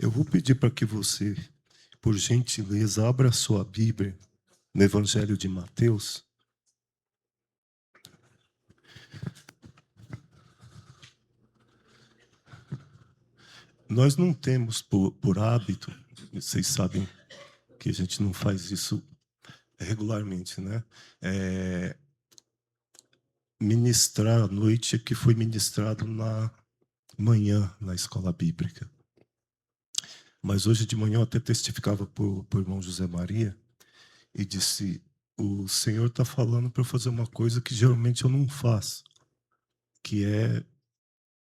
Eu vou pedir para que você, por gentileza, abra a sua Bíblia no Evangelho de Mateus. Nós não temos por hábito, vocês sabem que a gente não faz isso regularmente, né? Ministrar à noite que foi ministrado na manhã na escola bíblica. Mas hoje de manhã eu até testificava para o irmão José Maria e disse: o Senhor está falando para eu fazer uma coisa que geralmente eu não faço, que é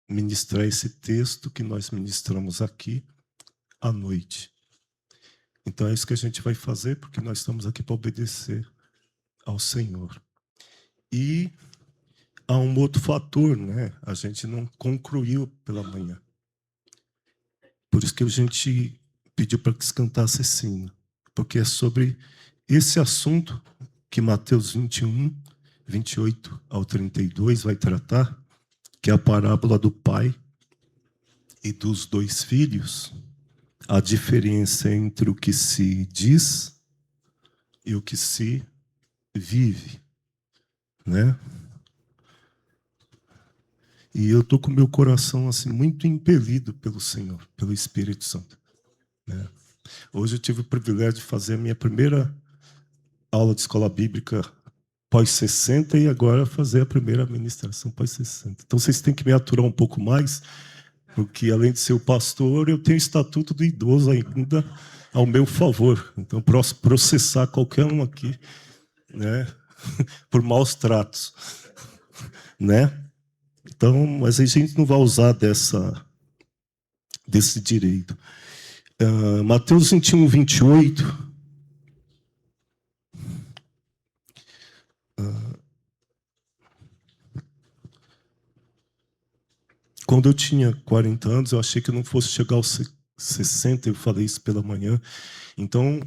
ministrar esse texto que nós ministramos aqui à noite. Então é isso que a gente vai fazer, porque nós estamos aqui para obedecer ao Senhor. E há um outro fator, né? A gente não concluiu pela manhã. Por isso que a gente pediu para que se cantasse esse, porque é sobre esse assunto que Mateus 21, 28 ao 32 vai tratar, que é a parábola do pai e dos dois filhos, a diferença entre o que se diz e o que se vive, né? E eu estou com meu coração assim muito impelido pelo Senhor, pelo Espírito Santo, né? Hoje eu tive o privilégio de fazer a minha primeira aula de escola bíblica pós-60 e agora fazer a primeira ministração pós-60. Então vocês têm que me aturar um pouco mais, porque além de ser o pastor, eu tenho o estatuto do idoso ainda ao meu favor. Então posso processar qualquer um aqui, né, por maus tratos, né? Então, mas a gente não vai usar desse direito. Mateus 21, 28. Quando eu tinha 40 anos, eu achei que eu não fosse chegar aos 60, eu falei isso pela manhã. Então,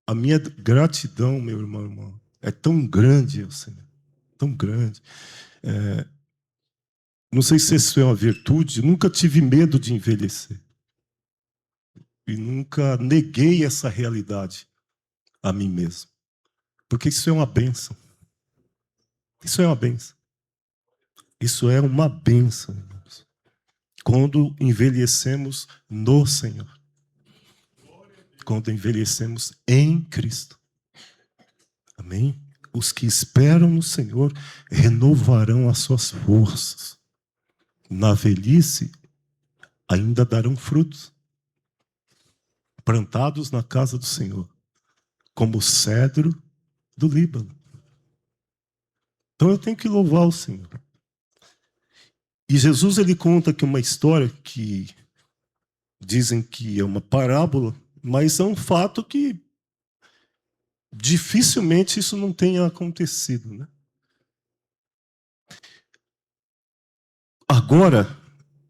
a minha gratidão, meu irmão, é tão grande, Senhor, tão grande. Não sei se isso é uma virtude, nunca tive medo de envelhecer. E nunca neguei essa realidade a mim mesmo. Porque isso é uma bênção. Isso é uma bênção. Isso é uma bênção, irmãos. Quando envelhecemos no Senhor. Quando envelhecemos em Cristo. Amém? Os que esperam no Senhor renovarão as suas forças. Na velhice, ainda darão frutos. Plantados na casa do Senhor. Como o cedro do Líbano. Então eu tenho que louvar o Senhor. E Jesus, ele conta aqui uma história que dizem que é uma parábola, mas é um fato que dificilmente isso não tenha acontecido, né? Agora,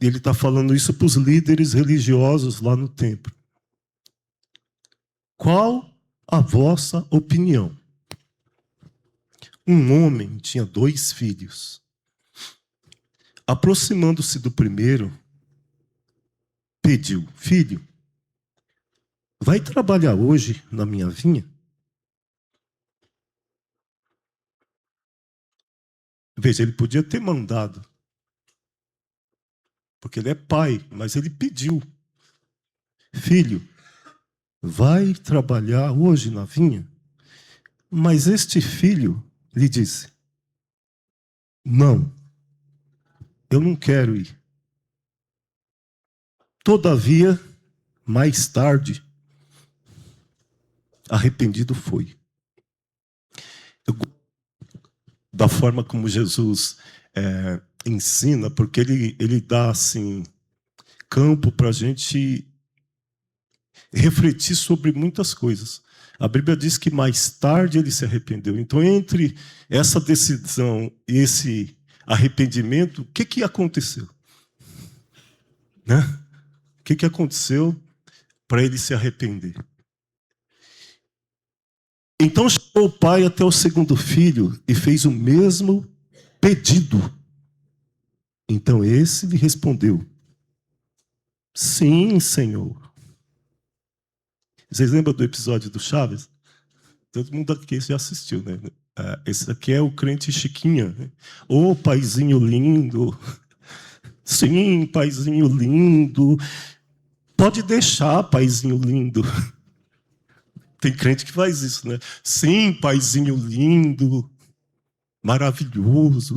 ele está falando isso para os líderes religiosos lá no templo. Qual a vossa opinião? Um homem tinha 2 filhos. Aproximando-se do primeiro, pediu: filho, vai trabalhar hoje na minha vinha? Veja, ele podia ter mandado, porque ele é pai, mas ele pediu: filho, vai trabalhar hoje na vinha? Mas este filho lhe disse: não, eu não quero ir. Todavia, mais tarde, arrependido foi. Da forma como Jesus ensina, porque ele dá assim campo para a gente refletir sobre muitas coisas. A Bíblia diz que mais tarde ele se arrependeu. Então, entre essa decisão e esse arrependimento, o que aconteceu? Né? O que aconteceu para ele se arrepender? Então chamou o pai até o segundo filho e fez o mesmo pedido. Então esse lhe respondeu: Sim, Senhor. Vocês lembram do episódio do Chaves? Todo mundo aqui já assistiu, né? Esse aqui é o crente Chiquinha. Né? Ô, paizinho lindo. Sim, paizinho lindo. Pode deixar, paizinho lindo. Tem crente que faz isso, né? Sim, paizinho lindo, maravilhoso.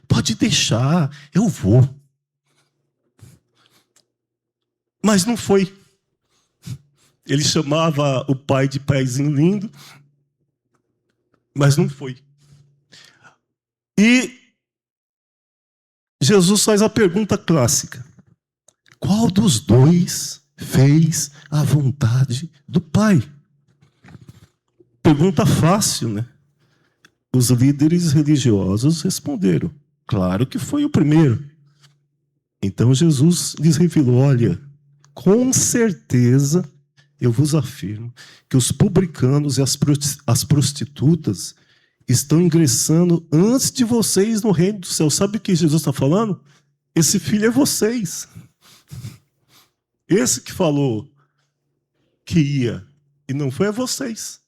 Pode deixar, eu vou. Mas não foi. Ele chamava o pai de paizinho lindo, mas não foi. E Jesus faz a pergunta clássica: qual dos dois fez a vontade do Pai? Pergunta fácil, né? Os líderes religiosos responderam: claro que foi o primeiro. Então Jesus lhes revelou: olha, com certeza eu vos afirmo que os publicanos e as prostitutas estão ingressando antes de vocês no reino do céu. Sabe o que Jesus está falando? Esse filho é vocês. Esse que falou que ia e não foi a vocês.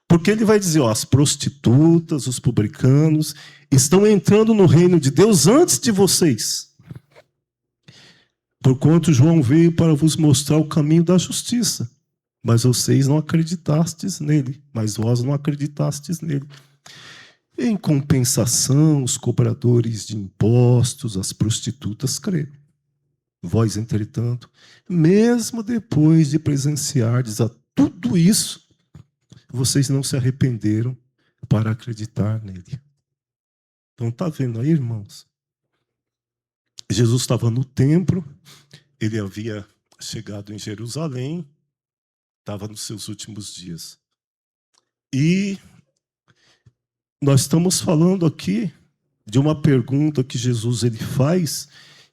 Porque ele vai dizer, ó, as prostitutas, os publicanos estão entrando no reino de Deus antes de vocês. Porquanto João veio para vos mostrar o caminho da justiça. Mas vocês não acreditastes nele. Mas vós não acreditastes nele. Em compensação, os cobradores de impostos, as prostitutas creram. Vós, entretanto, mesmo depois de presenciardes a tudo isso, vocês não se arrependeram para acreditar nele. Então, está vendo aí, irmãos? Jesus estava no templo, ele havia chegado em Jerusalém, estava nos seus últimos dias. E nós estamos falando aqui de uma pergunta que Jesus ele faz,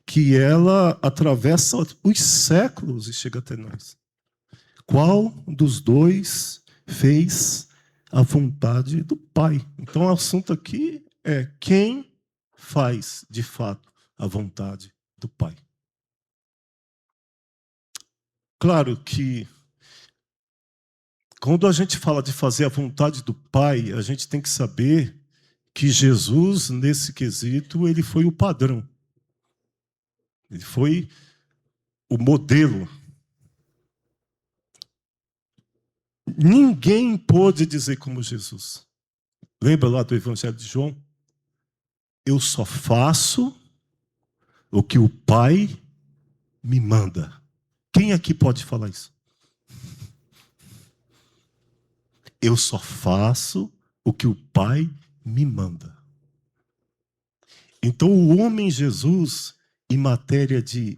que ela atravessa os séculos e chega até nós. Qual dos dois fez a vontade do Pai? Então, o assunto aqui é quem faz, de fato, a vontade do Pai. Claro que quando a gente fala de fazer a vontade do Pai, a gente tem que saber que Jesus, nesse quesito, ele foi o padrão. Ele foi o modelo. Ninguém pôde dizer como Jesus. Lembra lá do Evangelho de João? Eu só faço o que o Pai me manda. Quem aqui pode falar isso? Eu só faço o que o Pai me manda. Então, o homem Jesus, em matéria de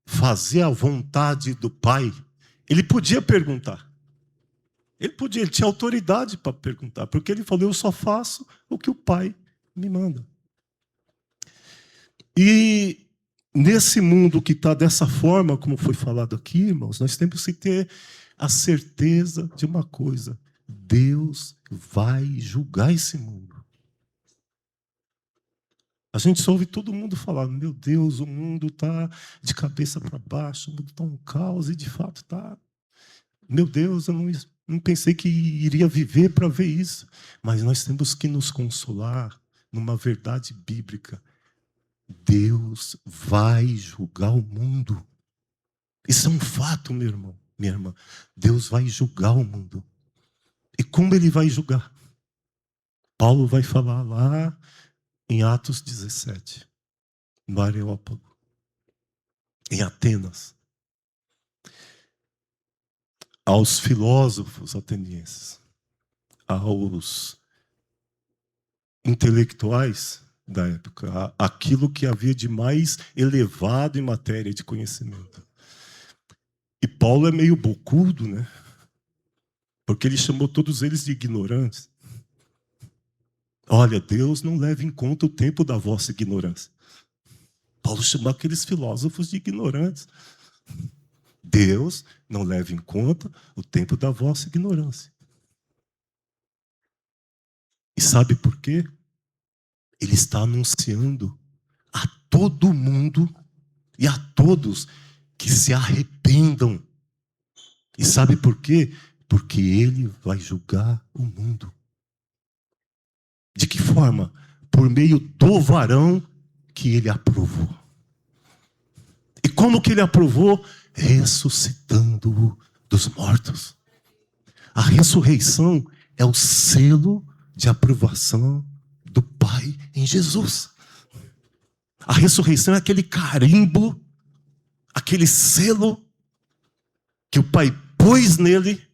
fazer a vontade do Pai, ele podia perguntar. Ele tinha autoridade para perguntar, porque ele falou: eu só faço o que o Pai me manda. E nesse mundo que está dessa forma, como foi falado aqui, irmãos, nós temos que ter a certeza de uma coisa: Deus vai julgar esse mundo. A gente ouve todo mundo falar: meu Deus, o mundo está de cabeça para baixo, o mundo está um caos, e de fato está. Meu Deus, eu não pensei que iria viver para ver isso. Mas nós temos que nos consolar numa verdade bíblica. Deus vai julgar o mundo. Isso é um fato, meu irmão, minha irmã. Deus vai julgar o mundo. E como ele vai julgar? Paulo vai falar lá em Atos 17, no Areópago, em Atenas, aos filósofos atenienses, aos intelectuais da época, aquilo que havia de mais elevado em matéria de conhecimento. E Paulo é meio bocudo, né? Porque ele chamou todos eles de ignorantes. Olha, Deus não leva em conta o tempo da vossa ignorância. Paulo chamou aqueles filósofos de ignorantes. Deus não leva em conta o tempo da vossa ignorância. E sabe por quê? Ele está anunciando a todo mundo e a todos que se arrependam. E sabe por quê? Porque ele vai julgar o mundo. De que forma? Por meio do varão que ele aprovou. E como que ele aprovou? Ressuscitando-o dos mortos. A ressurreição é o selo de aprovação do Pai em Jesus. A ressurreição é aquele carimbo, aquele selo que o Pai pôs nele,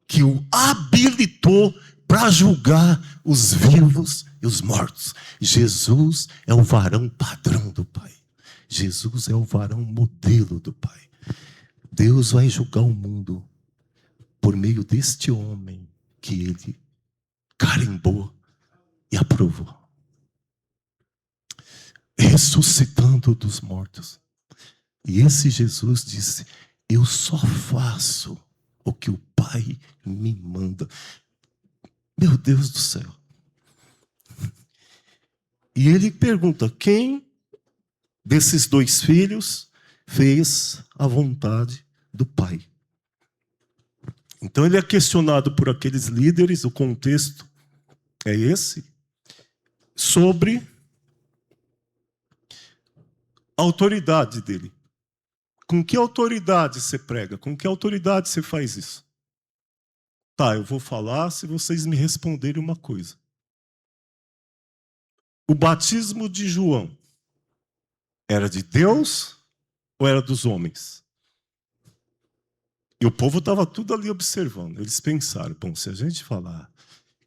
que o habilitou para julgar os vivos e os mortos. Jesus é o varão padrão do Pai. Jesus é o varão modelo do Pai. Deus vai julgar o mundo por meio deste homem que ele carimbou e aprovou. Ressuscitando dos mortos. E esse Jesus disse: eu só faço o que o Pai me manda. Meu Deus do céu. E ele pergunta: quem desses dois filhos fez a vontade do Pai? Então ele é questionado por aqueles líderes, o contexto é esse, sobre a autoridade dele. Com que autoridade você prega? Com que autoridade você faz isso? Tá, eu vou falar se vocês me responderem uma coisa. O batismo de João era de Deus ou era dos homens? E o povo estava tudo ali observando. Eles pensaram: bom, se a gente falar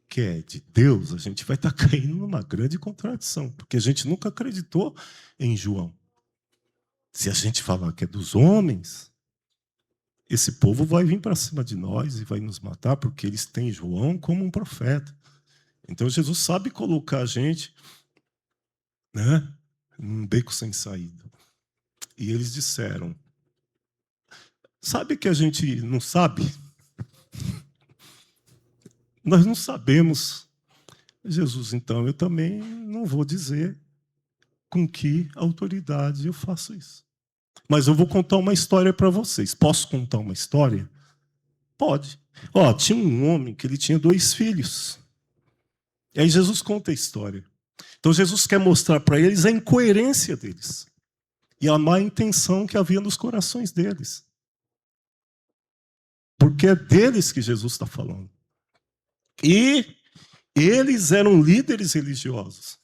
que é de Deus, a gente vai estar caindo numa grande contradição, porque a gente nunca acreditou em João. Se a gente falar que é dos homens, esse povo vai vir para cima de nós e vai nos matar, porque eles têm João como um profeta. Então Jesus sabe colocar a gente, né, num beco sem saída. E eles disseram: sabe que a gente não sabe? Nós não sabemos. Jesus, então, eu também não vou dizer com que autoridade eu faço isso. Mas eu vou contar uma história para vocês. Posso contar uma história? Pode. Tinha um homem que ele tinha 2 filhos. E aí Jesus conta a história. Então Jesus quer mostrar para eles a incoerência deles e a má intenção que havia nos corações deles. Porque é deles que Jesus está falando. E eles eram líderes religiosos.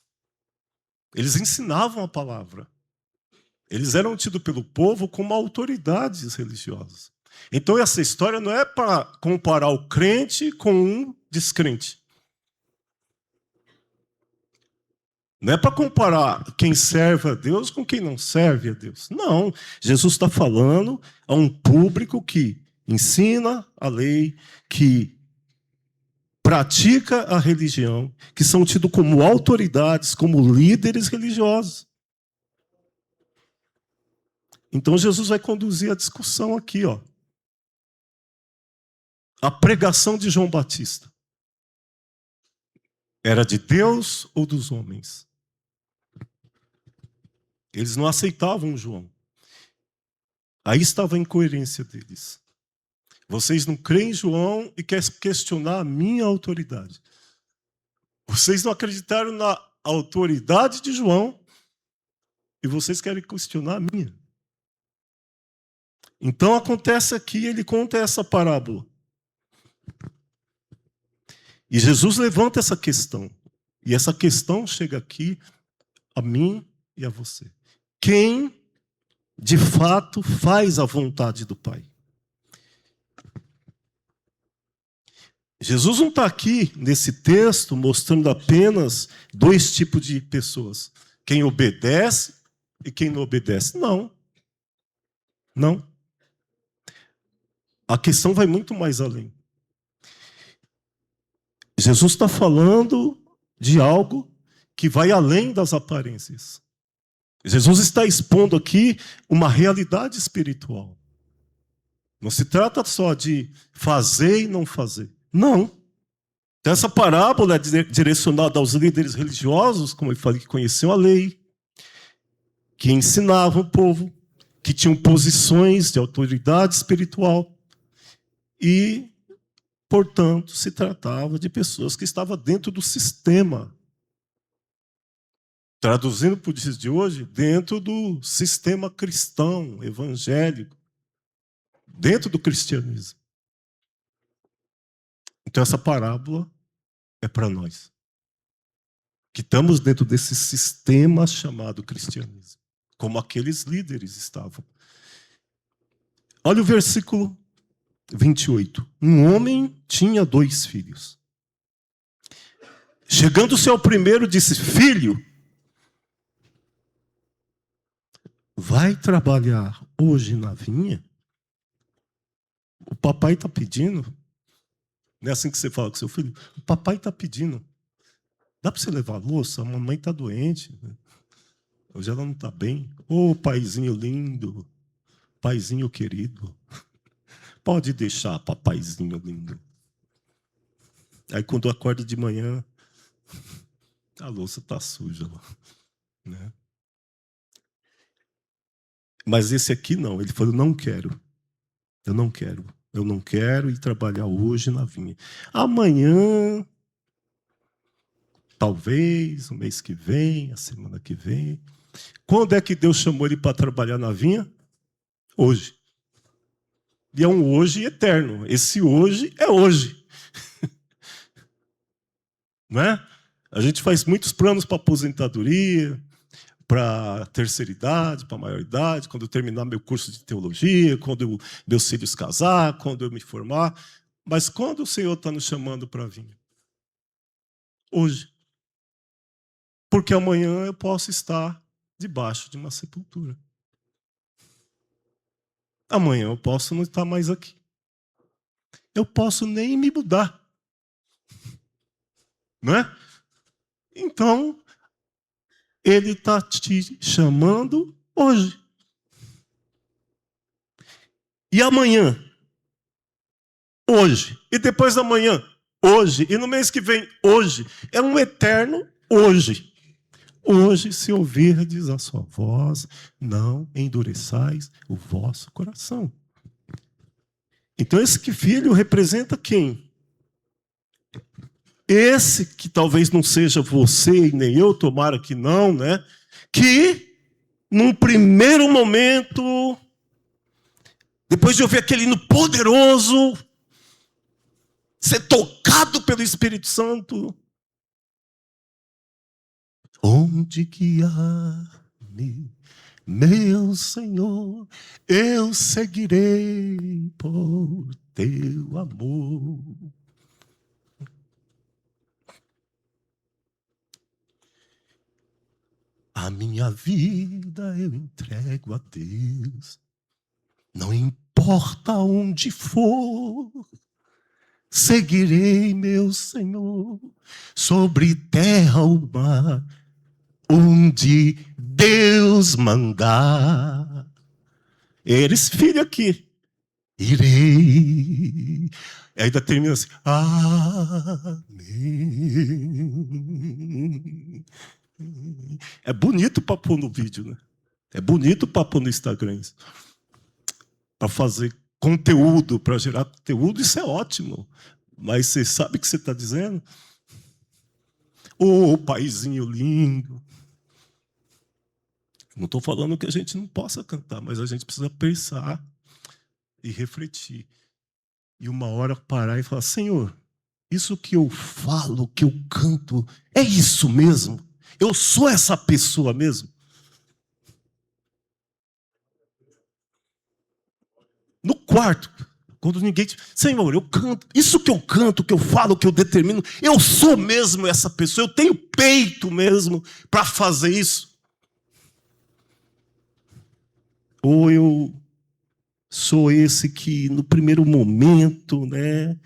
Eles ensinavam a palavra. Eles eram tidos pelo povo como autoridades religiosas. Então essa história não é para comparar o crente com um descrente. Não é para comparar quem serve a Deus com quem não serve a Deus. Não. Jesus está falando a um público que ensina a lei, que pratica a religião, que são tidos como autoridades, como líderes religiosos. Então Jesus vai conduzir a discussão aqui, ó. A pregação de João Batista era de Deus ou dos homens? Eles não aceitavam João. Aí estava a incoerência deles. Vocês não creem em João e querem questionar a minha autoridade. Vocês não acreditaram na autoridade de João e vocês querem questionar a minha. Então acontece aqui, ele conta essa parábola. E Jesus levanta essa questão. E essa questão chega aqui a mim e a você. Quem, de fato, faz a vontade do Pai? Jesus não está aqui, nesse texto, mostrando apenas 2 tipos de pessoas. Quem obedece e quem não obedece. Não. Não. A questão vai muito mais além. Jesus está falando de algo que vai além das aparências. Jesus está expondo aqui uma realidade espiritual. Não se trata só de fazer e não fazer. Não. Então, essa parábola é direcionada aos líderes religiosos, como eu falei, que conheciam a lei, que ensinavam o povo, que tinham posições de autoridade espiritual e, portanto, se tratava de pessoas que estavam dentro do sistema. Traduzindo para os dias de hoje, dentro do sistema cristão, evangélico, dentro do cristianismo. Então, essa parábola é para nós, que estamos dentro desse sistema chamado cristianismo, como aqueles líderes estavam. Olha o versículo 28. Um homem tinha 2 filhos. Chegando-se ao primeiro, disse: Filho, vai trabalhar hoje na vinha? O papai está pedindo. Não é assim que você fala com seu filho? O papai está pedindo. Dá para você levar a louça? A mamãe está doente. Hoje ela não está bem. Ô, paizinho lindo. Paizinho querido. Pode deixar, papaizinho lindo. Aí quando acorda de manhã, a louça está suja. Né? Mas esse aqui não. Ele falou, não quero. Eu não quero. Eu não quero ir trabalhar hoje na vinha. Amanhã, talvez, o mês que vem, a semana que vem. Quando é que Deus chamou ele para trabalhar na vinha? Hoje. E é um hoje eterno. Esse hoje é hoje. Não é? A gente faz muitos planos para aposentadoria, para terceira idade, para maioridade, quando eu terminar meu curso de teologia, quando meus filhos casar, quando eu me formar. Mas quando o Senhor está nos chamando para vir? Hoje. Porque amanhã eu posso estar debaixo de uma sepultura. Amanhã eu posso não estar mais aqui. Eu posso nem me mudar. Não é? Então, ele está te chamando hoje. E amanhã? Hoje. E depois da manhã? Hoje. E no mês que vem? Hoje. É um eterno hoje. Hoje, se ouvirdes a sua voz, não endureçais o vosso coração. Então, esse filho representa quem? Esse que talvez não seja você e nem eu, tomara que não, né? Que, num primeiro momento, depois de ouvir aquele hino poderoso, ser tocado pelo Espírito Santo, onde guiar-me, meu Senhor, eu seguirei por teu amor. A minha vida eu entrego a Deus, não importa onde for, seguirei, meu Senhor, sobre terra ou mar, onde Deus mandar. Eres filho aqui. Irei. E ainda termina assim. Amém. É bonito para pôr no vídeo, né? É bonito para pôr no Instagram. Para fazer conteúdo, para gerar conteúdo, isso é ótimo. Mas você sabe o que você está dizendo? Ô, paizinho lindo. Não estou falando que a gente não possa cantar, mas a gente precisa pensar e refletir. E uma hora parar e falar, Senhor, isso que eu falo, que eu canto, é isso mesmo? Eu sou essa pessoa mesmo? No quarto, quando ninguém... Senhor, eu canto, isso que eu canto, que eu falo, que eu determino, eu sou mesmo essa pessoa, eu tenho peito mesmo para fazer isso? Ou eu sou esse que, no primeiro momento, né,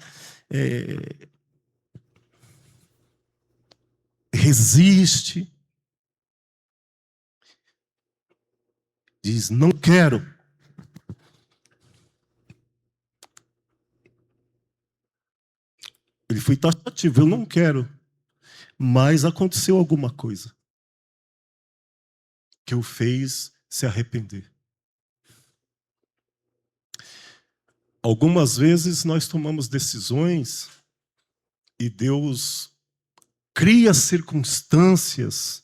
resiste, diz, não quero. Ele foi taxativo, eu não quero. Mas aconteceu alguma coisa. que o fez se arrepender. Algumas vezes nós tomamos decisões e Deus cria circunstâncias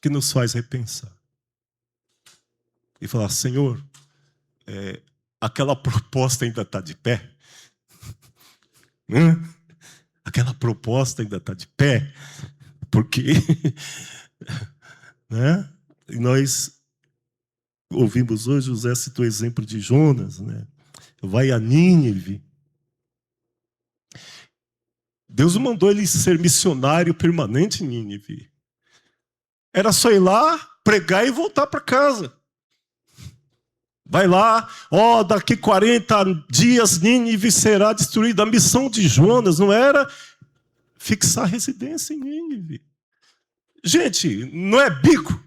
que nos faz repensar. E falar, Senhor, aquela proposta ainda está de pé? Aquela proposta ainda está de pé? Porque né? E nós ouvimos hoje, José citou o exemplo de Jonas, né? Vai a Nínive. Deus mandou ele ser missionário permanente em Nínive. Era só ir lá, pregar e voltar para casa. Vai lá, daqui 40 dias Nínive será destruída. A missão de Jonas não era fixar residência em Nínive. Gente, não é bico.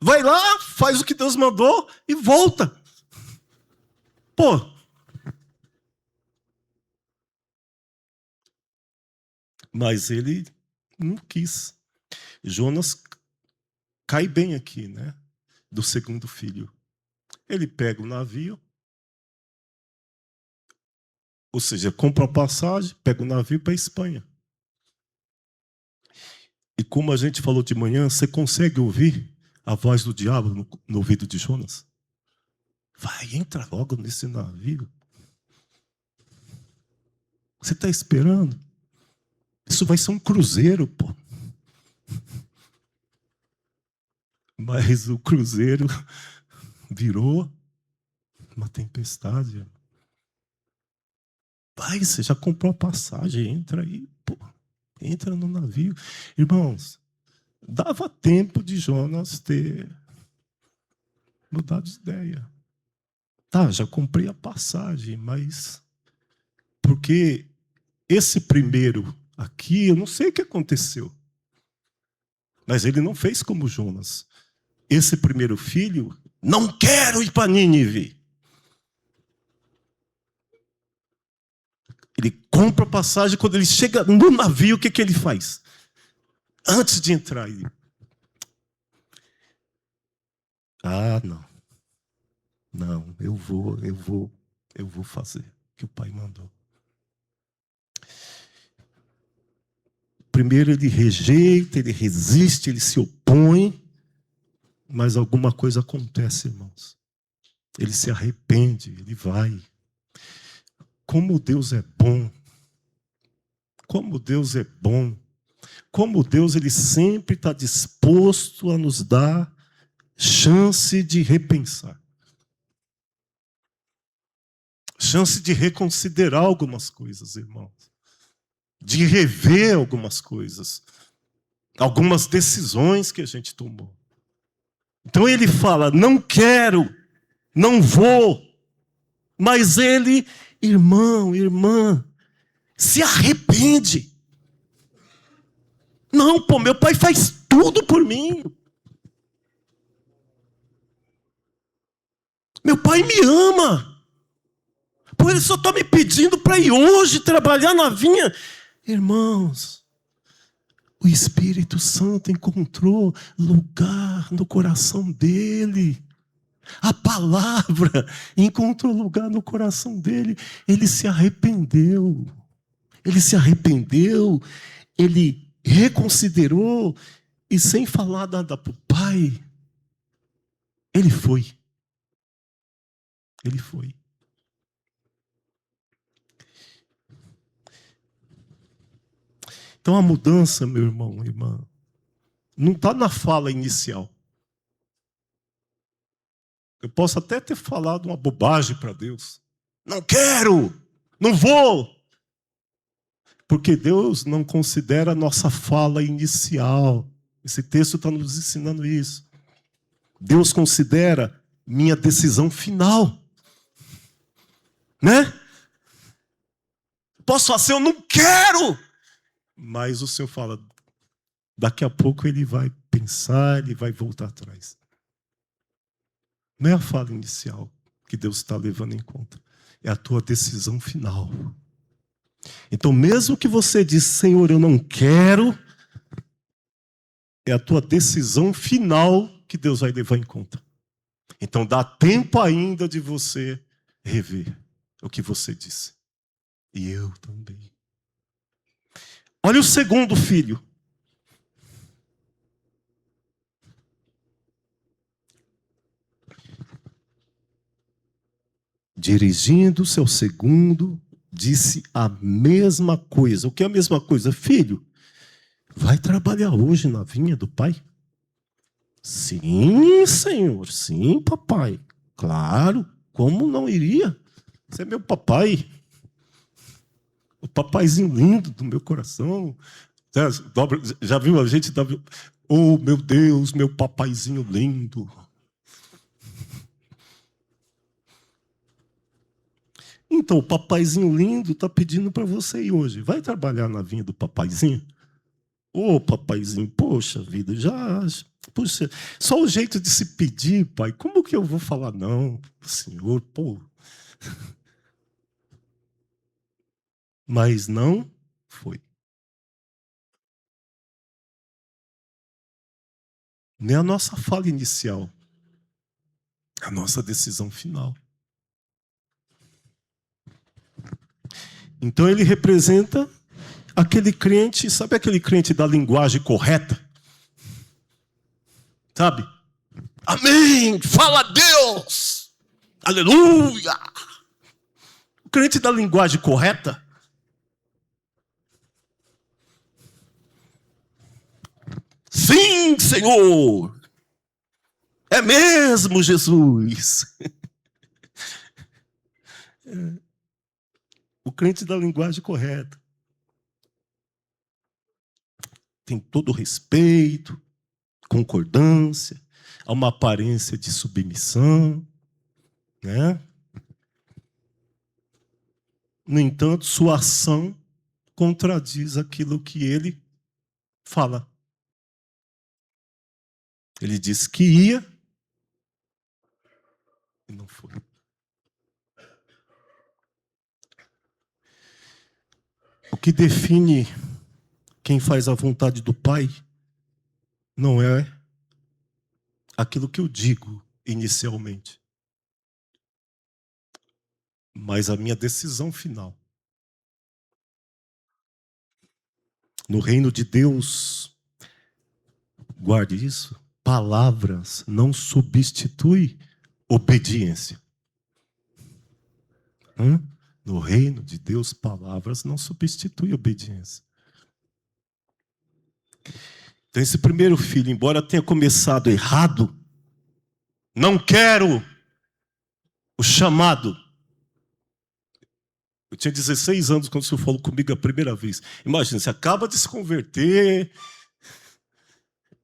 Vai lá, faz o que Deus mandou e volta. Pô. Mas ele não quis. Jonas cai bem aqui, né? Do segundo filho. Ele pega o navio, ou seja, compra a passagem, pega o navio para a Espanha. E como a gente falou de manhã, você consegue ouvir a voz do diabo no ouvido de Jonas? Vai, entra logo nesse navio. Você está esperando? Isso vai ser um cruzeiro, pô. Mas o cruzeiro virou uma tempestade. Vai, você já comprou a passagem, entra aí, pô. Entra no navio. Irmãos, dava tempo de Jonas ter mudado de ideia. Tá, já comprei a passagem, mas porque esse primeiro aqui, eu não sei o que aconteceu. Mas ele não fez como Jonas. Esse primeiro filho, não quero ir para Nínive. Ele compra a passagem, quando ele chega no navio, o que ele faz? Antes de entrar, ele... Não, eu vou fazer o que o pai mandou. Primeiro ele rejeita, ele resiste, ele se opõe, mas alguma coisa acontece, irmãos. Ele se arrepende, ele vai. Como Deus é bom. Como Deus é bom. Como Deus, ele sempre está disposto a nos dar chance de repensar. Chance de reconsiderar algumas coisas, irmãos. De rever algumas coisas. Algumas decisões que a gente tomou. Então ele fala, não quero, não vou. Mas ele, irmão, irmã, se arrepende. Não, pô, meu pai faz tudo por mim. Meu pai me ama. Pô, ele só está me pedindo para ir hoje trabalhar na vinha. Irmãos, o Espírito Santo encontrou lugar no coração dele. A palavra encontrou lugar no coração dele. Ele se arrependeu. Ele se arrependeu. Ele reconsiderou. E sem falar nada para o pai, ele foi. Ele foi. Então a mudança, meu irmão, irmã, não está na fala inicial. Eu posso até ter falado uma bobagem para Deus. Não quero, não vou. Porque Deus não considera a nossa fala inicial. Esse texto está nos ensinando isso. Deus considera minha decisão final. Né? Posso fazer, eu não quero. Mas o Senhor fala, daqui a pouco ele vai pensar, ele vai voltar atrás. Não é a fala inicial que Deus está levando em conta. É a tua decisão final. Então, mesmo que você diz, Senhor, eu não quero, é a tua decisão final que Deus vai levar em conta. Então dá tempo ainda de você rever o que você disse. E eu também. Olha o segundo filho. Dirigindo-se ao segundo, disse a mesma coisa. O que é a mesma coisa? Filho, vai trabalhar hoje na vinha do pai? Sim, senhor. Sim, papai. Claro. Como não iria? Você é meu papai. O papaizinho lindo do meu coração. Já viu a gente? Oh, meu Deus, meu papaizinho lindo. Então, o papaizinho lindo está pedindo para você ir hoje. Vai trabalhar na vinha do papaizinho? Ô, papaizinho, poxa vida, já... Puxa, só o jeito de se pedir, pai. Como que eu vou falar não, senhor? Pô. Mas não foi. Nem a nossa fala inicial. A nossa decisão final. Então ele representa aquele crente, sabe aquele crente da linguagem correta? Sabe? Amém! Fala a Deus! Aleluia! O crente da linguagem correta. Sim, Senhor! É mesmo, Jesus! O crente da linguagem correta. Tem todo o respeito, concordância, há uma aparência de submissão, né? No entanto, sua ação contradiz aquilo que ele fala. Ele disse que ia e não foi. O que define quem faz a vontade do Pai não é aquilo que eu digo inicialmente, mas a minha decisão final. No reino de Deus, guarde isso, palavras não substituem obediência. No reino de Deus, palavras não substituem obediência. Então esse primeiro filho, embora tenha começado errado, não quero o chamado. Eu tinha 16 anos quando o senhor falou comigo a primeira vez. Imagina, você acaba de se converter,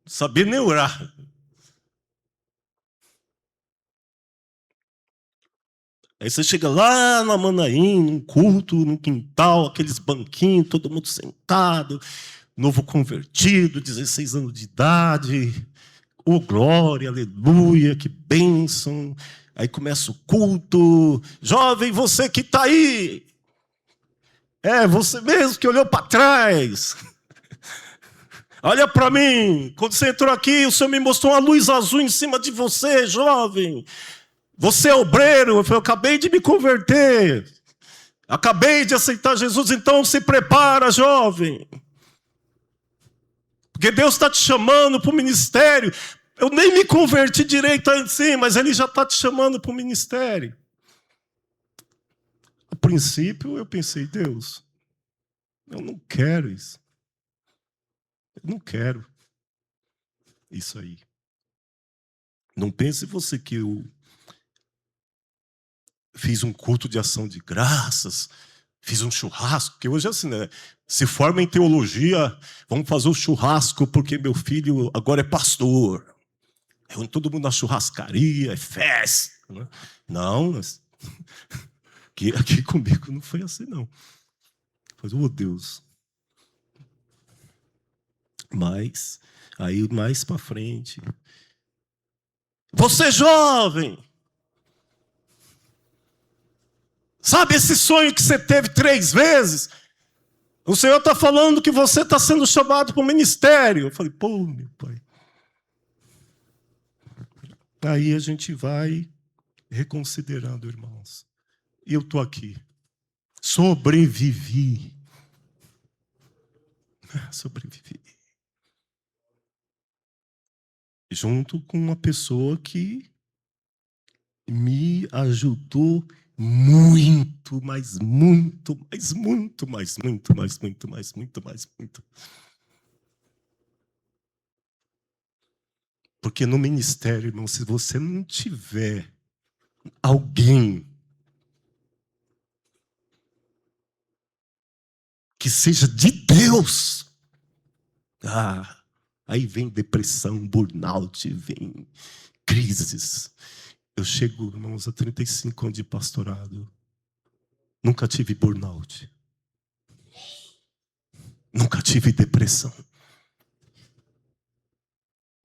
não sabia nem orar. Aí você chega lá na Manaim, num culto, num quintal, aqueles banquinhos, todo mundo sentado, novo convertido, 16 anos de idade. Oh, glória, aleluia, que bênção. Aí começa o culto. Jovem, você que está aí. É, você mesmo que olhou para trás. Olha para mim. Quando você entrou aqui, o Senhor me mostrou uma luz azul em cima de você, jovem. Você é obreiro. Eu acabei de me converter. Acabei de aceitar Jesus, então se prepara, jovem. Porque Deus está te chamando para o ministério. Eu nem me converti direito assim, mas Ele já está te chamando para o ministério. A princípio, eu pensei, Deus, eu não quero isso. Eu não quero isso aí. Não pense você que eu fiz um culto de ação de graças, fiz um churrasco, que hoje é assim, né? Se forma em teologia, vamos fazer o churrasco porque meu filho agora é pastor. Todo mundo na churrascaria, é festa. Né? Não, aqui comigo não foi assim, não. Mas, oh Deus. Mas, aí mais para frente. Você jovem. Sabe esse sonho que você teve 3 vezes? O Senhor está falando que você está sendo chamado para o ministério. Eu falei, pô, meu pai. Aí a gente vai reconsiderando, irmãos. E eu estou aqui. Sobrevivi. Sobrevivi. Junto com uma pessoa que me ajudou muito, mas muito, mas muito, mais, muito, mais, muito, mais, muito, mais, muito. Porque no ministério, irmão, se você não tiver alguém que seja de Deus, aí vem depressão, burnout, vem crises. Eu chego, irmãos, a 35 anos de pastorado. Nunca tive burnout. Nunca tive depressão.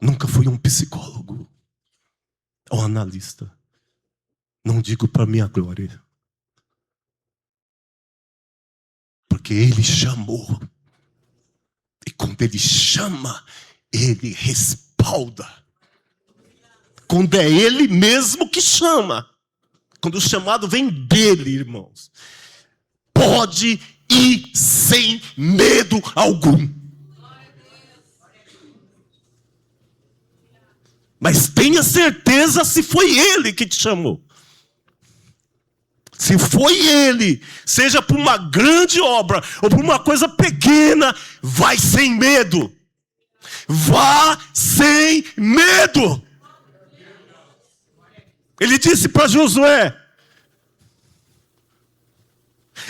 Nunca fui um psicólogo ou analista. Não digo para minha glória. Porque Ele chamou. E quando Ele chama, Ele respalda. Quando é Ele mesmo que chama. Quando o chamado vem dEle, irmãos. Pode ir sem medo algum. Mas tenha certeza se foi Ele que te chamou. Se foi Ele, seja por uma grande obra ou por uma coisa pequena, vai sem medo. Vá sem medo. Ele disse para Josué: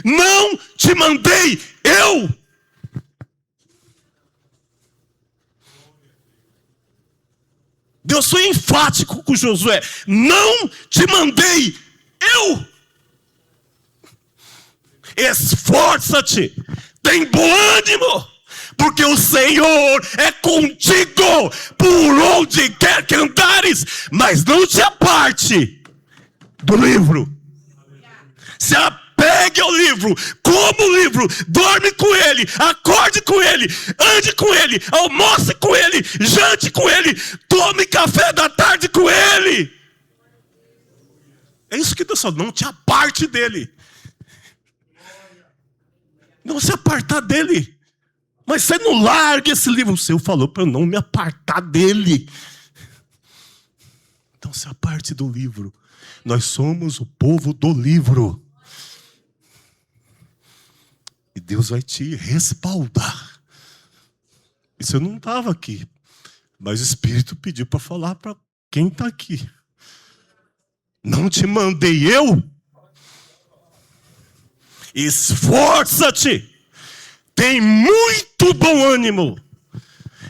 não te mandei eu. Deus foi enfático com Josué: não te mandei eu. Esforça-te, tem bom ânimo, porque o Senhor é contigo por onde quer que andares. Mas não te aparte do livro. Se apegue ao livro, coma o livro, dorme com ele, acorde com ele, ande com ele, almoce com ele, jante com ele, tome café da tarde com ele. É isso que Deus fala: não te aparte dele. Não se apartar dele. Mas você não larga esse livro. O Senhor falou para eu não me apartar dele. Então se aparte do livro. Nós somos o povo do livro. E Deus vai te respaldar. Isso eu não estava aqui. Mas o Espírito pediu para falar para quem está aqui. Não te mandei eu? Esforça-te, tem muito bom ânimo,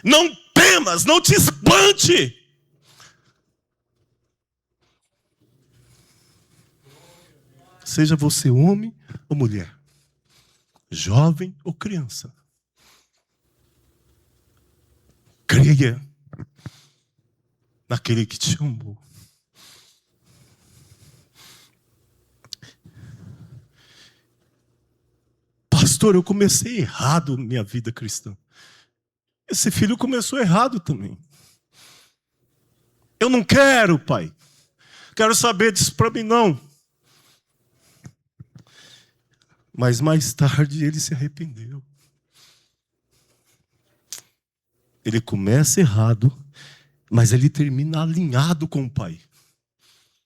não temas, não te espante. Seja você homem ou mulher, jovem ou criança, creia naquele que te chamou. Pastor, eu comecei errado minha vida cristã. Esse filho começou errado também. Eu não quero, pai. Quero saber disso para mim, não. Mas mais tarde ele se arrependeu. Ele começa errado, mas ele termina alinhado com o pai.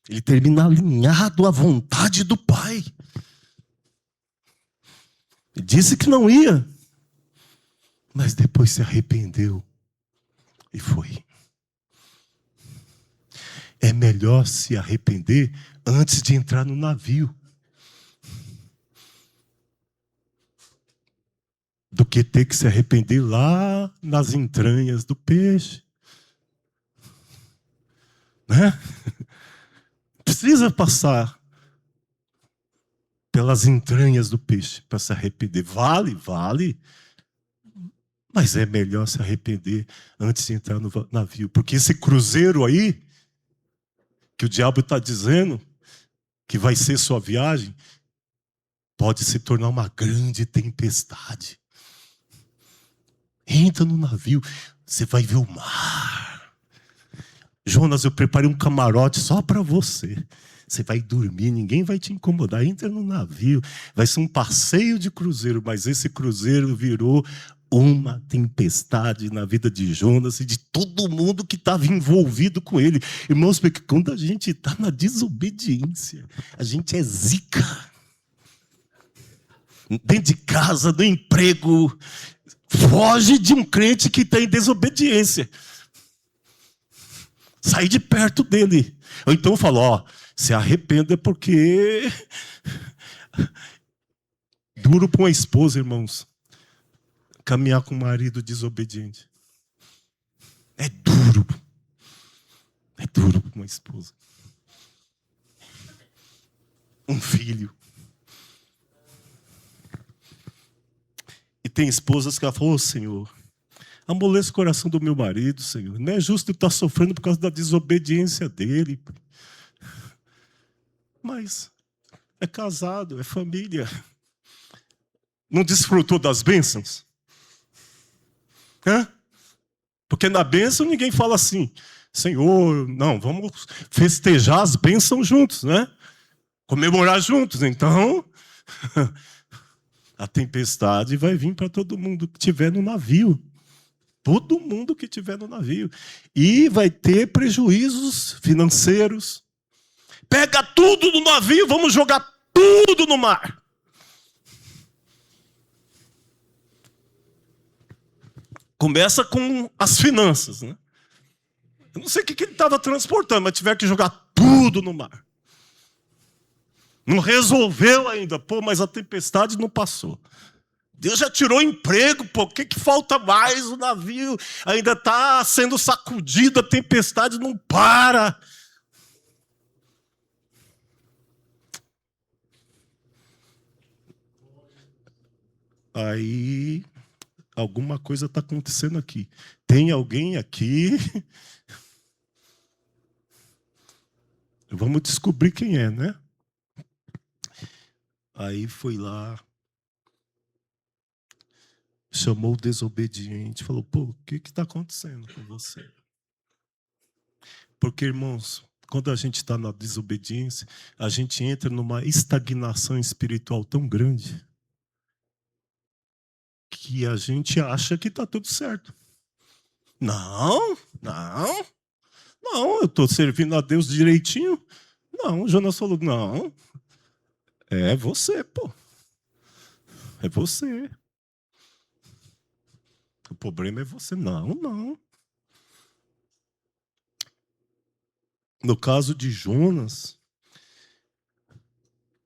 Ele termina alinhado à vontade do pai. Disse que não ia, mas depois se arrependeu e foi. É melhor se arrepender antes de entrar no navio do que ter que se arrepender lá nas entranhas do peixe. Né? Precisa passar pelas entranhas do peixe para se arrepender. Vale. Mas é melhor se arrepender antes de entrar no navio. Porque esse cruzeiro aí, que o diabo está dizendo que vai ser sua viagem, pode se tornar uma grande tempestade. Entra no navio, você vai ver o mar. Jonas, eu preparei um camarote só para você. Você vai dormir, ninguém vai te incomodar. Entra no navio, vai ser um passeio de cruzeiro, mas esse cruzeiro virou uma tempestade na vida de Jonas e de todo mundo que estava envolvido com ele. Irmãos, porque quando a gente está na desobediência, a gente é zica. Dentro de casa, no emprego, foge de um crente que está em desobediência. Sai de perto dele. Ou então fala, ó, se arrependa porque duro para uma esposa, irmãos, caminhar com um marido desobediente. É duro. É duro para uma esposa. Um filho. E tem esposas que falam, ô Senhor, amoleça o coração do meu marido, Senhor. Não é justo ele estar sofrendo por causa da desobediência dele. Mas é casado, é família. Não desfrutou das bênçãos? Hã? Porque na bênção ninguém fala assim, Senhor, não, vamos festejar as bênçãos juntos, né? Comemorar juntos. Então, a tempestade vai vir para todo mundo que estiver no navio. Todo mundo que estiver no navio. E vai ter prejuízos financeiros. Pega tudo no navio, vamos jogar tudo no mar. Começa com as finanças, né? Eu não sei o que ele estava transportando, mas tiver que jogar tudo no mar. Não resolveu ainda, pô, mas a tempestade não passou. Deus já tirou emprego, pô, o que falta mais? O navio ainda está sendo sacudido, a tempestade não para. Aí, alguma coisa está acontecendo aqui. Tem alguém aqui? Vamos descobrir quem é, né? Aí foi lá, chamou o desobediente, falou, pô, o que está acontecendo com você? Porque, irmãos, quando a gente está na desobediência, a gente entra numa estagnação espiritual tão grande que a gente acha que está tudo certo. Não, eu estou servindo a Deus direitinho. Não, o Jonas falou, não, é você, pô. É você. O problema é você. Não. No caso de Jonas,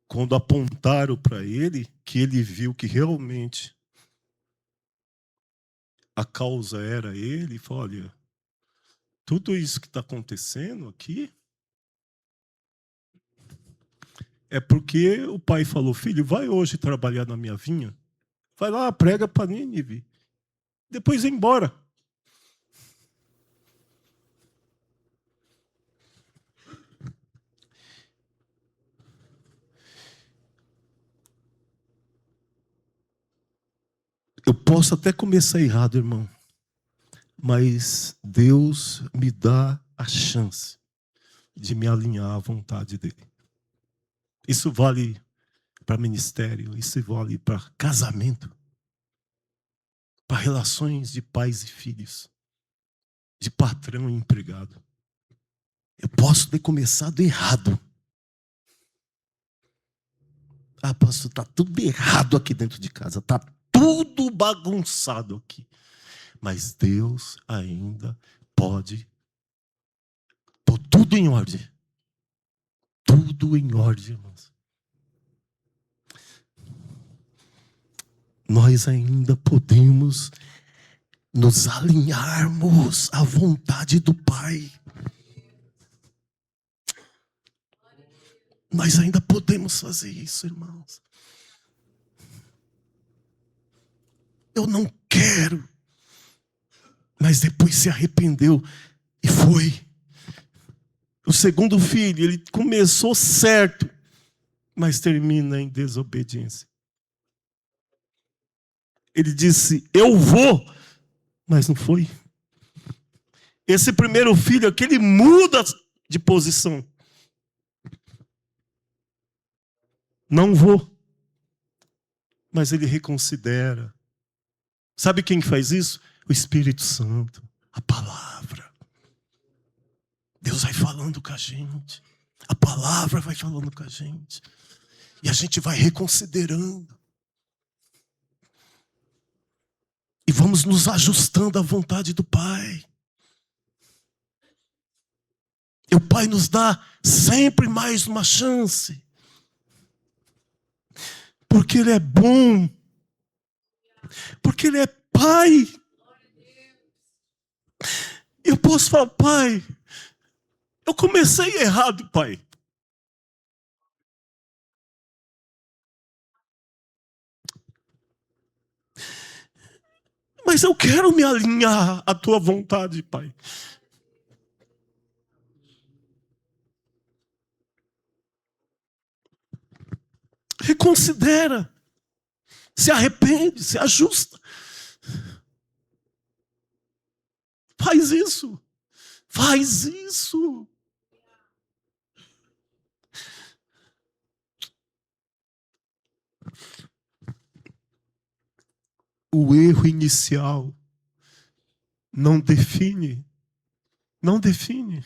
quando apontaram para ele, que ele viu que realmente a causa era ele, falou, olha, tudo isso que está acontecendo aqui é porque o pai falou, filho, vai hoje trabalhar na minha vinha, vai lá, prega para Nínive, depois vai embora. Eu posso até começar errado, irmão, mas Deus me dá a chance de me alinhar à vontade dele. Isso vale para ministério, isso vale para casamento, para relações de pais e filhos, de patrão e empregado. Eu posso ter começado errado. Ah, pastor, está tudo errado aqui dentro de casa, está tudo bagunçado aqui. Mas Deus ainda pode pôr tudo em ordem. Tudo em ordem, irmãos. Nós ainda podemos nos alinharmos à vontade do Pai. Nós ainda podemos fazer isso, irmãos. Eu não quero. Mas depois se arrependeu e foi. O segundo filho, ele começou certo, mas termina em desobediência. Ele disse, eu vou, mas não foi. Esse primeiro filho aqui, ele muda de posição. Não vou. Mas ele reconsidera. Sabe quem faz isso? O Espírito Santo. A palavra. Deus vai falando com a gente. A palavra vai falando com a gente. E a gente vai reconsiderando. E vamos nos ajustando à vontade do Pai. E o Pai nos dá sempre mais uma chance. Porque Ele é bom. Porque Ele é Pai. Eu posso falar, Pai, eu comecei errado, Pai. Mas eu quero me alinhar à Tua vontade, Pai. Reconsidera. Se arrepende, se ajusta. Faz isso. Faz isso. O erro inicial não define. Não define.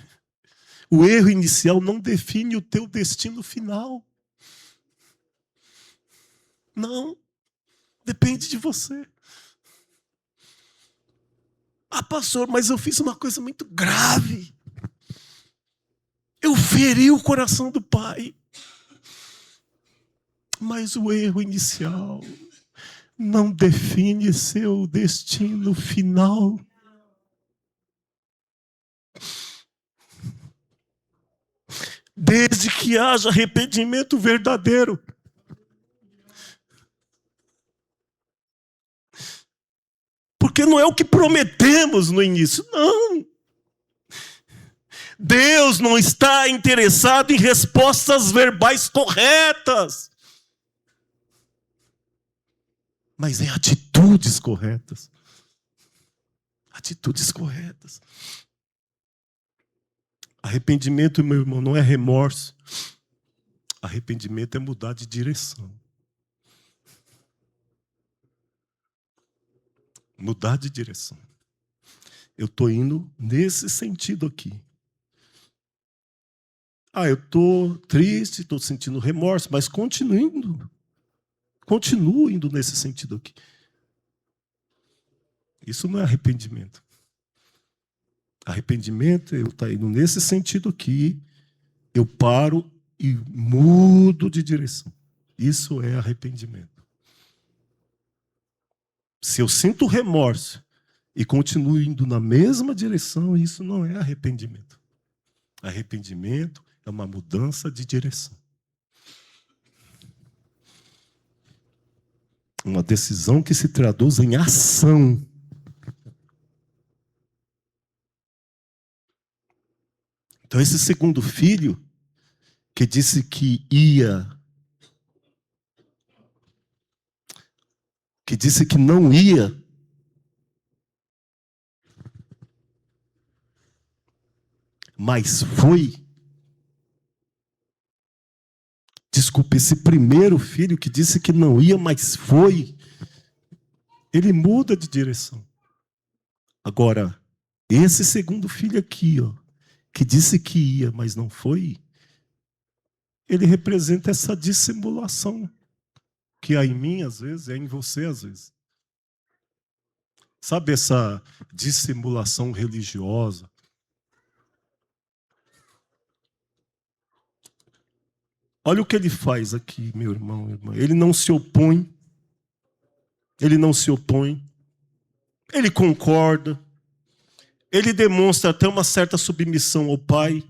O erro inicial não define o teu destino final. Não. Depende de você. Ah, pastor, mas eu fiz uma coisa muito grave. Eu feri o coração do Pai. Mas o erro inicial não define seu destino final. Desde que haja arrependimento verdadeiro. Porque não é o que prometemos no início, não. Deus não está interessado em respostas verbais corretas, mas em atitudes corretas. Atitudes corretas. Arrependimento, meu irmão, não é remorso. Arrependimento é mudar de direção. Mudar de direção. Eu estou indo nesse sentido aqui. Ah, eu estou triste, estou sentindo remorso, mas continuo indo. Continuo indo nesse sentido aqui. Isso não é arrependimento. Arrependimento é eu estar indo nesse sentido aqui, eu paro e mudo de direção. Isso é arrependimento. Se eu sinto remorso e continuo indo na mesma direção, isso não é arrependimento. Arrependimento é uma mudança de direção. Uma decisão que se traduz em ação. Então, esse segundo filho, que disse que ia, que disse que não ia, mas foi. Desculpe, esse primeiro filho que disse que não ia, mas foi, ele muda de direção. Agora, esse segundo filho aqui, ó, que disse que ia, mas não foi, ele representa essa dissimulação que há em mim, às vezes, é em você, às vezes. Sabe essa dissimulação religiosa? Olha o que ele faz aqui, meu irmão, irmã. Ele não se opõe. Ele não se opõe. Ele concorda. Ele demonstra até uma certa submissão ao Pai.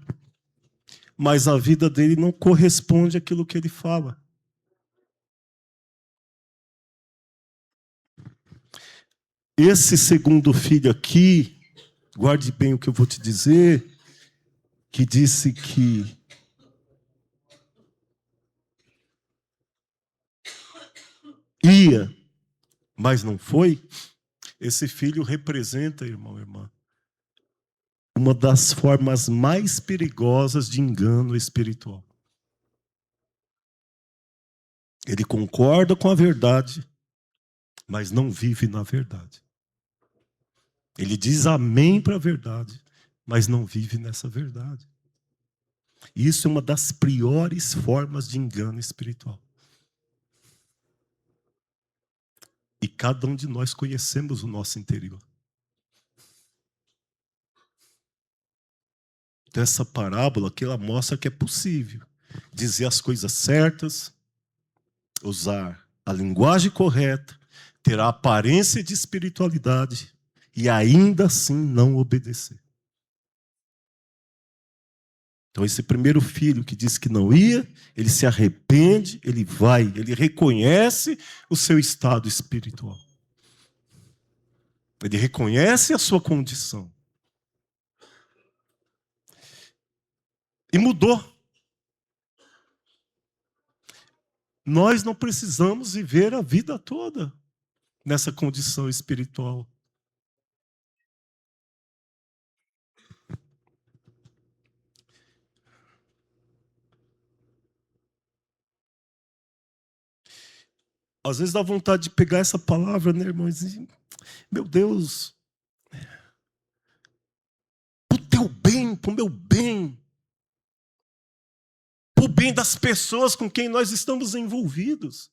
Mas a vida dele não corresponde àquilo que ele fala. Esse segundo filho aqui, guarde bem o que eu vou te dizer, que disse que ia, mas não foi. Esse filho representa, irmão, irmã, uma das formas mais perigosas de engano espiritual. Ele concorda com a verdade, mas não vive na verdade. Ele diz amém para a verdade, mas não vive nessa verdade. Isso é uma das piores formas de engano espiritual. E cada um de nós conhecemos o nosso interior. Então, essa parábola que ela mostra que é possível dizer as coisas certas, usar a linguagem correta, ter a aparência de espiritualidade e ainda assim não obedecer. Então, esse primeiro filho que disse que não ia, ele se arrepende, ele vai, ele reconhece o seu estado espiritual. Ele reconhece a sua condição. E mudou. Nós não precisamos viver a vida toda nessa condição espiritual. Às vezes dá vontade de pegar essa palavra, né, irmãos? Meu Deus, pro teu bem, pro meu bem, pro bem das pessoas com quem nós estamos envolvidos.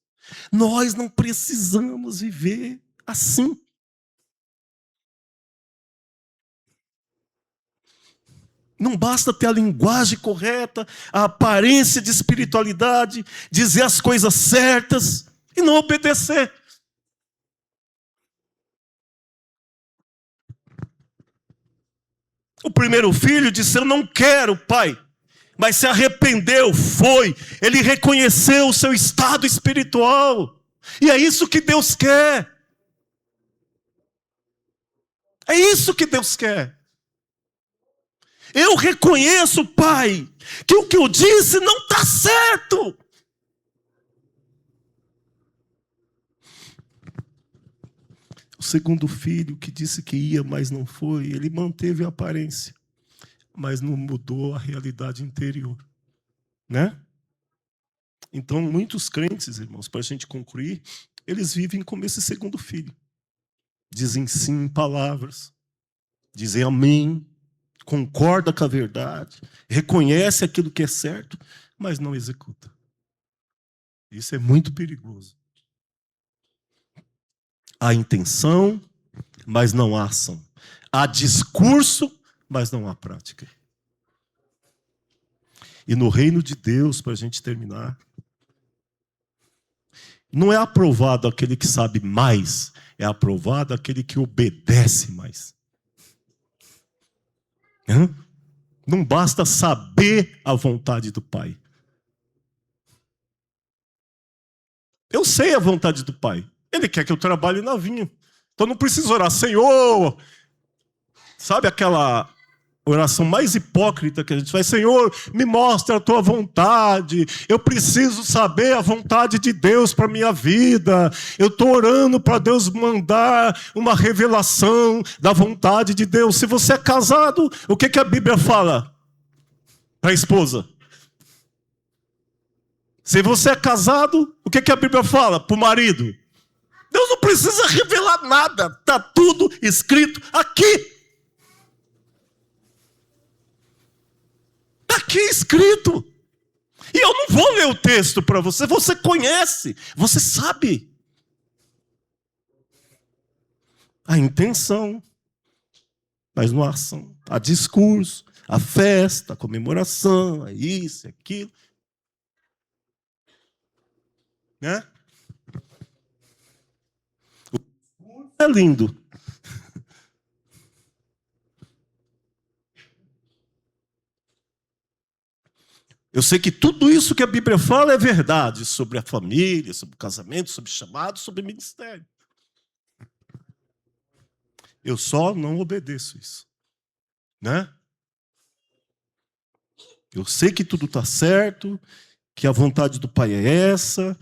Nós não precisamos viver assim. Não basta ter a linguagem correta, a aparência de espiritualidade, dizer as coisas certas e não obedecer. O primeiro filho disse: eu não quero, pai. Mas se arrependeu, foi. Ele reconheceu o seu estado espiritual. E é isso que Deus quer. É isso que Deus quer. Eu reconheço, pai, que o que eu disse não está certo. O segundo filho, que disse que ia, mas não foi, ele manteve a aparência, mas não mudou a realidade interior, né? Então, muitos crentes, irmãos, para a gente concluir, eles vivem como esse segundo filho. Dizem sim em palavras, dizem amém, concorda com a verdade, reconhece aquilo que é certo, mas não executa. Isso é muito perigoso. Há intenção, mas não há ação. Há discurso, mas não há prática. E no reino de Deus, para a gente terminar, não é aprovado aquele que sabe mais, é aprovado aquele que obedece mais. Não basta saber a vontade do Pai. Eu sei a vontade do Pai. Ele quer que eu trabalhe na vinha. Então não preciso orar, Senhor. Sabe aquela oração mais hipócrita que a gente faz? Senhor, me mostra a tua vontade. Eu preciso saber a vontade de Deus para a minha vida. Eu estou orando para Deus mandar uma revelação da vontade de Deus. Se você é casado, o que a Bíblia fala para a esposa? Se você é casado, o que a Bíblia fala para o marido? Deus não precisa revelar nada. Está tudo escrito aqui. Está aqui escrito. E eu não vou ler o texto para você. Você conhece. Você sabe. A intenção. Mas não há ação. Há discurso. A festa. A comemoração. É isso, é aquilo. Né? É lindo. Eu sei que tudo isso que a Bíblia fala é verdade sobre a família, sobre o casamento, sobre o chamado, sobre o ministério. Eu só não obedeço isso. Né? Eu sei que tudo está certo, que a vontade do Pai é essa,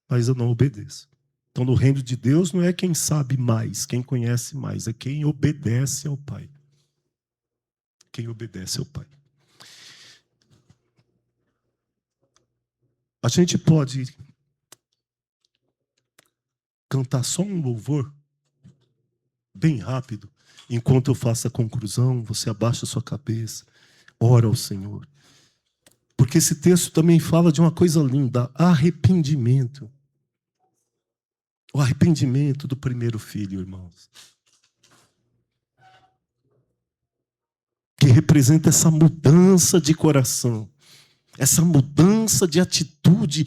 mas eu não obedeço. Então, no reino de Deus não é quem sabe mais, quem conhece mais, é quem obedece ao Pai. Quem obedece ao Pai. A gente pode cantar só um louvor, bem rápido, enquanto eu faço a conclusão, você abaixa a sua cabeça, ora ao Senhor. Porque esse texto também fala de uma coisa linda, arrependimento. O arrependimento do primeiro filho, irmãos. Que representa essa mudança de coração, essa mudança de atitude,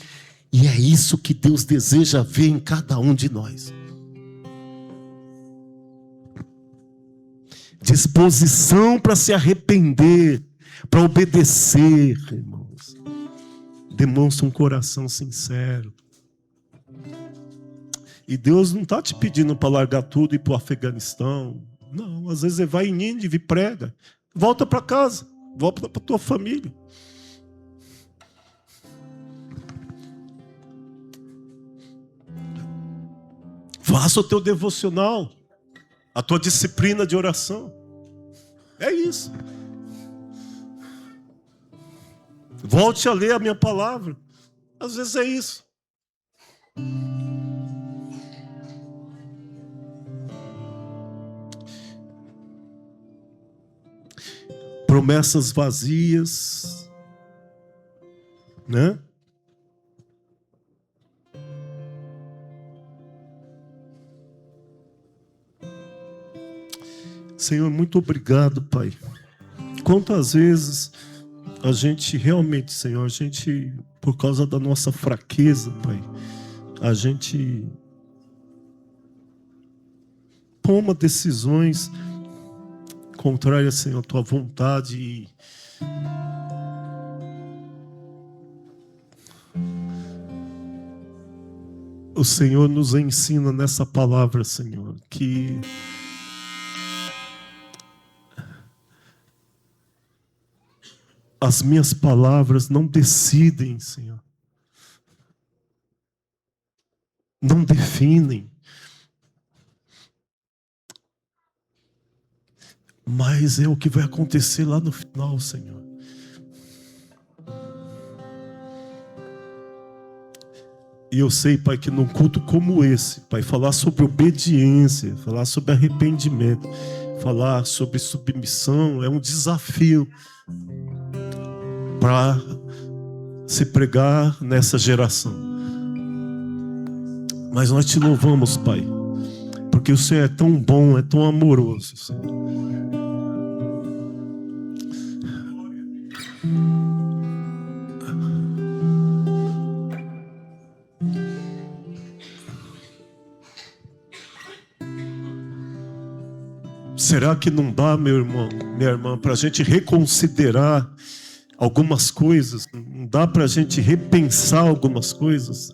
e é isso que Deus deseja ver em cada um de nós. Disposição para se arrepender, para obedecer, irmãos. Demonstra um coração sincero. E Deus não está te pedindo para largar tudo e ir para o Afeganistão. Não, às vezes você vai em Nínive e prega. Volta para casa, volta para a tua família. Faça o teu devocional, a tua disciplina de oração. É isso. Volte a ler a minha palavra. Às vezes é isso. Promessas vazias, né? Senhor, muito obrigado, Pai. Quantas vezes a gente realmente, Senhor, a gente, por causa da nossa fraqueza, Pai, a gente toma decisões contrárias, Senhor, à tua vontade e o Senhor nos ensina nessa palavra, Senhor, que as minhas palavras não decidem, Senhor. Não definem. Mas é o que vai acontecer lá no final, Senhor. E eu sei, Pai, que num culto como esse, Pai, falar sobre obediência, falar sobre arrependimento, falar sobre submissão é um desafio para se pregar nessa geração. Mas nós te louvamos, Pai, porque o Senhor é tão bom, é tão amoroso, Senhor. Será que não dá, meu irmão, minha irmã, para a gente reconsiderar algumas coisas? Não dá para a gente repensar algumas coisas,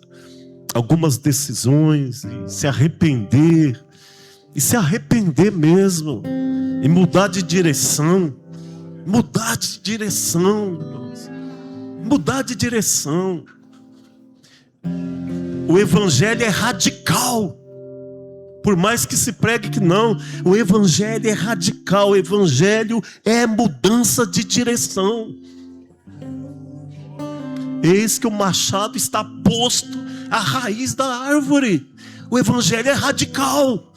algumas decisões, e se arrepender mesmo, e mudar de direção, irmãos. Mudar de direção. O evangelho é radical. Por mais que se pregue que não, o evangelho é radical, o evangelho é mudança de direção. Eis que o machado está posto à raiz da árvore. O evangelho é radical.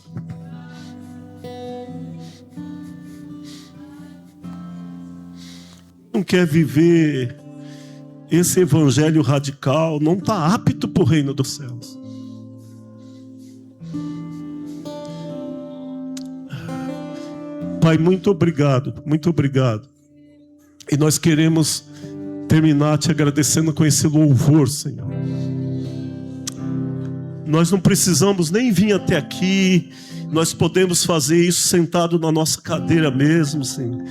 Não quer viver esse evangelho radical, não está apto para o reino dos céus. Pai, muito obrigado, muito obrigado. E nós queremos terminar te agradecendo com esse louvor, Senhor. Nós não precisamos nem vir até aqui, nós podemos fazer isso sentado na nossa cadeira mesmo, Senhor.